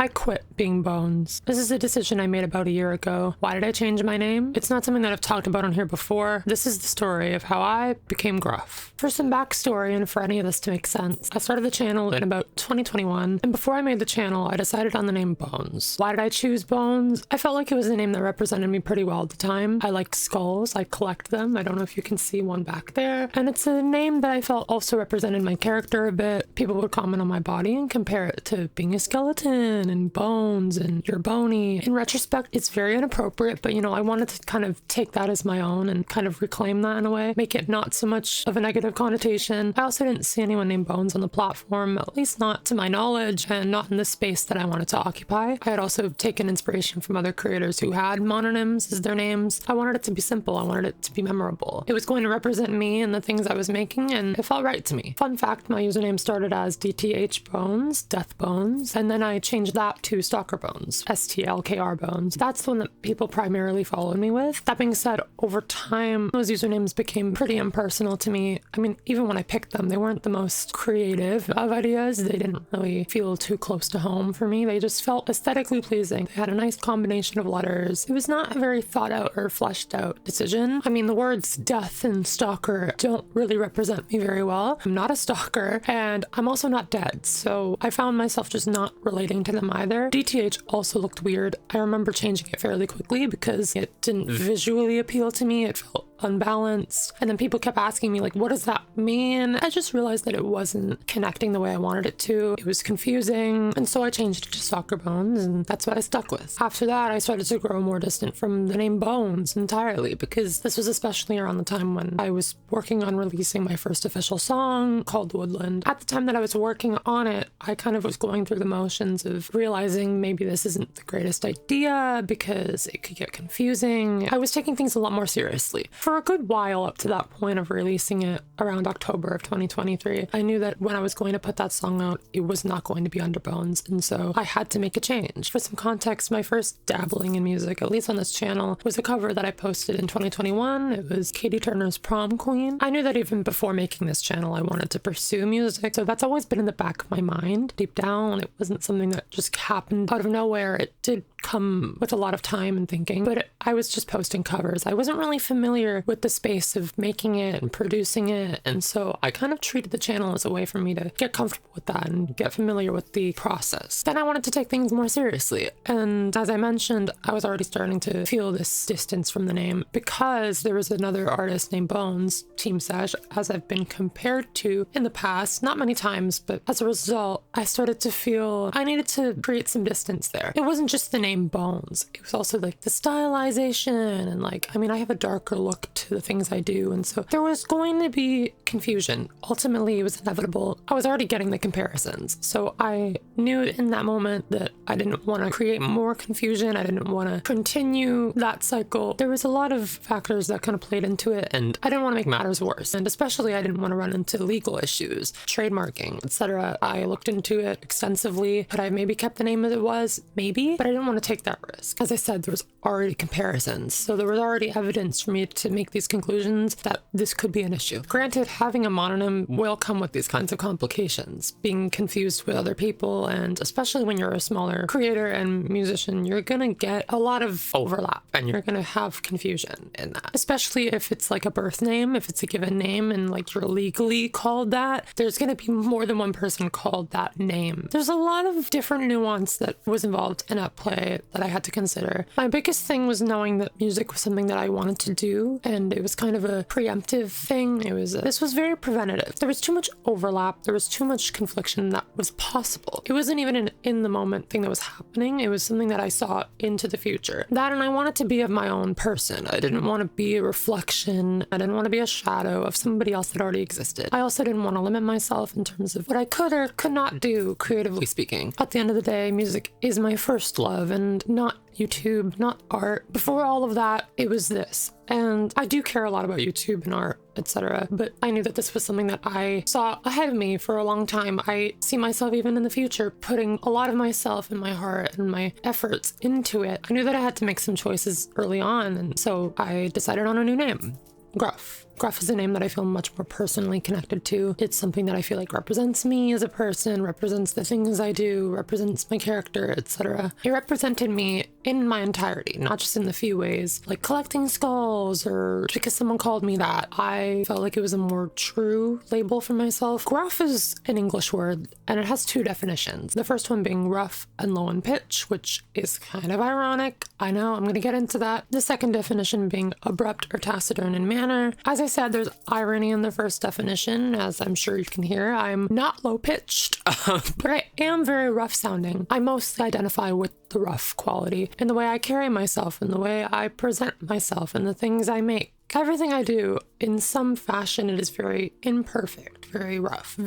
I quit being Bones. This is a decision I made about a year ago. Why did I change my name? It's not something that I've talked about on here before. This is the story of how I became Gruff. For some backstory and for any of this to make sense, I started the channel in about 2021, and before I made the channel, I decided on the name Bones. Why did I choose Bones? I felt like it was a name that represented me pretty well at the time. I liked skulls, I collect them. I don't know if you can see one back there. And it's a name that I felt also represented my character a bit. People would comment on my body and compare it to being a skeleton and bones and you're bony. In retrospect, it's very inappropriate, but I wanted to kind of take that as my own and kind of reclaim that in a way, make it not so much of a negative connotation. I also didn't see anyone named Bones on the platform, at least not to my knowledge, and not in the space that I wanted to occupy. I had also taken inspiration from other creators who had mononyms as their names. I wanted it to be simple. I wanted it to be memorable. It was going to represent me and the things I was making, and it felt right to me. Fun fact, my username started as DTH Bones, Death Bones, and then I changed that to Stalker Bones, STLKR Bones. That's the one that people primarily followed me with. That being said, over time, those usernames became pretty impersonal to me. I mean, even when I picked them, they weren't the most creative of ideas. They didn't really feel too close to home for me. They just felt aesthetically pleasing. They had a nice combination of letters. It was not a very thought out or fleshed out decision. I mean, the words death and stalker don't really represent me very well. I'm not a stalker, and I'm also not dead, so I found myself just not relating to them either. DTH also looked weird. I remember changing it fairly quickly because it didn't visually appeal to me. It felt unbalanced, and then people kept asking me, like, what does that mean? I just realized that it wasn't connecting the way I wanted it to. It was confusing, and so I changed it to Stalker Bones, and that's what I stuck with. After that, I started to grow more distant from the name Bones entirely, because this was especially around the time when I was working on releasing my first official song called Woodland. At the time that I was working on it, I kind of was going through the motions of realizing maybe this isn't the greatest idea because it could get confusing. I was taking things a lot more seriously. For a good while up to that point of releasing it around October of 2023, I knew that when I was going to put that song out, it was not going to be under Bones, and so I had to make a change. For some context, my first dabbling in music, at least on this channel, was a cover that I posted in 2021. It was Katie Turner's Prom Queen. I knew that even before making this channel, I wanted to pursue music, so that's always been in the back of my mind. Deep down, it wasn't something that just happened out of nowhere. It did come with a lot of time and thinking, but I was just posting covers. I wasn't really familiar with the space of making it and producing it, and so I kind of treated the channel as a way for me to get comfortable with that and get familiar with the process. Then I wanted to take things more seriously, and as I mentioned, I was already starting to feel this distance from the name because there was another artist named Bones, Team Sesh, as I've been compared to in the past, not many times, but as a result, I started to feel I needed to create some distance there. It wasn't just the name Bones, it was also like the stylization, and I have a darker look to the things I do, and so there was going to be confusion. Ultimately, it was inevitable. I was already getting the comparisons, so I knew in that moment that I didn't want to create more confusion. I didn't want to continue that cycle. There was a lot of factors that kind of played into it, and I didn't want to make matters worse, and especially I didn't want to run into legal issues, trademarking, etc. I looked into it extensively. Could I maybe kept the name as it was? Maybe, but I didn't want to take that risk. As I said, there was already comparisons, so there was already evidence for me to make these conclusions that this could be an issue. Granted, having a mononym will come with these kinds of complications, being confused with other people, and especially when you're a smaller creator and musician, you're gonna get a lot of overlap and you're gonna have confusion in that, especially if it's like a birth name, if it's a given name and you're legally called that, there's gonna be more than one person called that name. There's a lot of different nuance that was involved in at play that I had to consider. My biggest thing was knowing that music was something that I wanted to do, and it was kind of a preemptive thing. This was very preventative. There was too much overlap. There was too much confliction that was possible. It wasn't even an in the moment thing that was happening. It was something that I saw into the future. That, and I wanted to be of my own person. I didn't want to be a reflection. I didn't want to be a shadow of somebody else that already existed. I also didn't want to limit myself in terms of what I could or could not do, creatively speaking. At the end of the day, music is my first love, and not YouTube, not art. Before all of that, it was this. And I do care a lot about YouTube and art, etc. But I knew that this was something that I saw ahead of me for a long time. I see myself even in the future putting a lot of myself and my heart and my efforts into it. I knew that I had to make some choices early on, and so I decided on a new name, Gruff. Gruff is a name that I feel much more personally connected to. It's something that I feel like represents me as a person, represents the things I do, represents my character, etc. It represented me in my entirety, not just in the few ways, like collecting skulls or because someone called me that. I felt like it was a more true label for myself. Gruff is an English word, and it has two definitions. The first one being rough and low in pitch, which is kind of ironic. I know, I'm going to get into that. The second definition being abrupt or taciturn in manner. As I said, there's irony in the first definition, as I'm sure you can hear. I'm not low pitched, but I am very rough sounding. I mostly identify with the rough quality in the way I carry myself, in the way I present myself, and the things I make. Everything I do, in some fashion, it is very imperfect, very rough,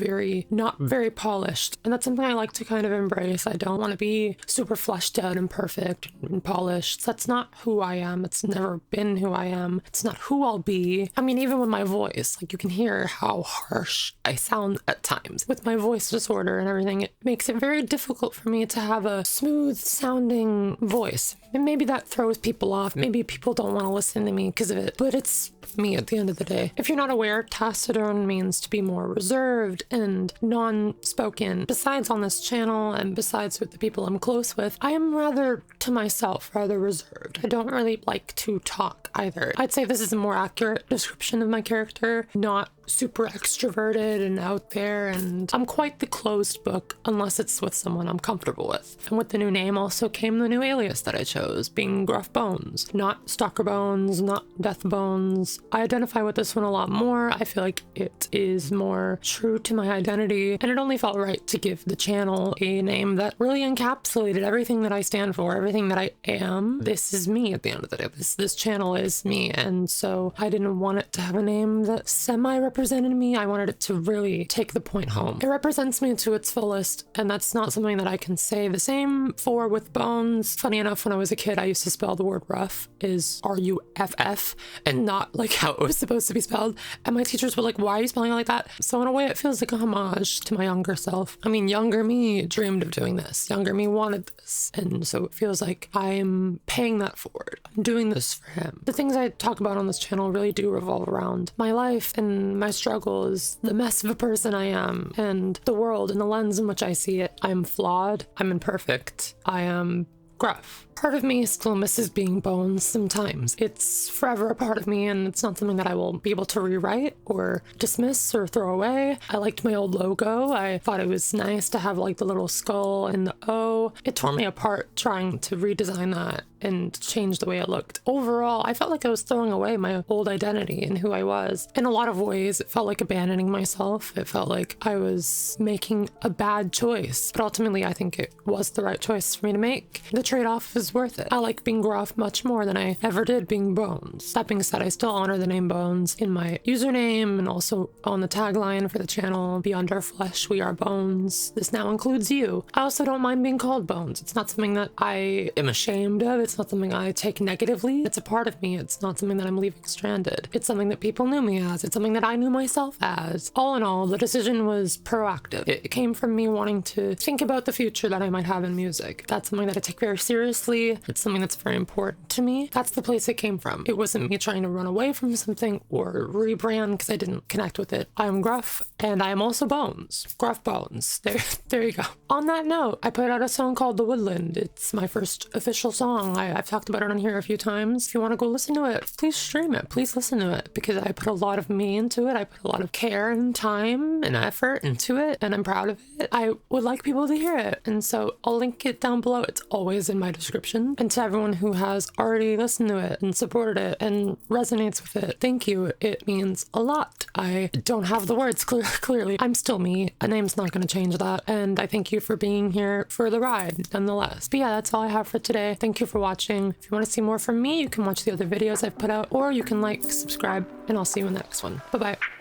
not very polished. And that's something I like to kind of embrace. I don't want to be super fleshed out and perfect and polished. That's not who I am. It's never been who I am. It's not who I'll be. I mean, even with my voice, like you can hear how harsh I sound at times. With my voice disorder and everything, it makes it very difficult for me to have a smooth sounding voice. And maybe that throws people off. Maybe people don't want to listen to me because of it, but it's me at the end of the day. If you're not aware, taciturn means to be more reserved and non-spoken. Besides on this channel and besides with the people I'm close with, I am rather to myself, rather reserved. I don't really like to talk either. I'd say this is a more accurate description of my character, not super extroverted and out there, and I'm quite the closed book unless it's with someone I'm comfortable with. And with the new name also came the new alias that I chose, being Gruff Bones. Not Stalker Bones, not Death Bones. I identify with this one a lot more. I feel like it is more true to my identity, and it only felt right to give the channel a name that really encapsulated everything that I stand for, everything that I am. This is me at the end of the day. This channel is me, and so I didn't want it to have a name that semi-represented me. I wanted it to really take the point home. It represents me to its fullest, and that's not something that I can say the same for with Bones. Funny enough, when I was a kid, I used to spell the word rough is R-U-F-F and not like how it was supposed to be spelled. And my teachers were like, why are you spelling it like that? So in a way, it feels like a homage to my younger self. I mean, younger me dreamed of doing this. Younger me wanted this. And so it feels like I'm paying that forward. I'm doing this for him. The things I talk about on this channel really do revolve around my life and my struggles, the mess of a person I am, and the world and the lens in which I see it. I'm flawed. I'm imperfect. I am gruff. Part of me still misses being Bones sometimes. It's forever a part of me, and it's not something that I will be able to rewrite or dismiss or throw away. I liked my old logo. I thought it was nice to have like the little skull and the O. It tore me apart trying to redesign that and change the way it looked. Overall, I felt like I was throwing away my old identity and who I was. In a lot of ways, it felt like abandoning myself. It felt like I was making a bad choice, but ultimately I think it was the right choice for me to make. The trade-off is worth it. I like being Gruff much more than I ever did being Bones. That being said, I still honor the name Bones in my username and also on the tagline for the channel, Beyond Our Flesh, We Are Bones. This now includes you. I also don't mind being called Bones. It's not something that I am ashamed of. It's not something I take negatively. It's a part of me. It's not something that I'm leaving stranded. It's something that people knew me as. It's something that I knew myself as. All in all, the decision was proactive. It came from me wanting to think about the future that I might have in music. That's something that I take very seriously. It's something that's very important to me. That's the place it came from. It wasn't me trying to run away from something or rebrand because I didn't connect with it. I am Gruff, and I am also Bones. Gruff Bones. There you go. On that note, I put out a song called The Woodland. It's my first official song. I've talked about it on here a few times. If you want to go listen to it, please stream it. Please listen to it because I put a lot of me into it. I put a lot of care and time and effort into it, and I'm proud of it. I would like people to hear it, and so I'll link it down below. It's always in my description. And to everyone who has already listened to it and supported it and resonates with it, thank you. It means a lot. I don't have the words clearly. I'm still me. A name's not going to change that. And I thank you for being here for the ride nonetheless. But yeah, that's all I have for today. Thank you for watching. If you want to see more from me, you can watch the other videos I've put out, or you can like, subscribe, and I'll see you in the next one. Bye-bye.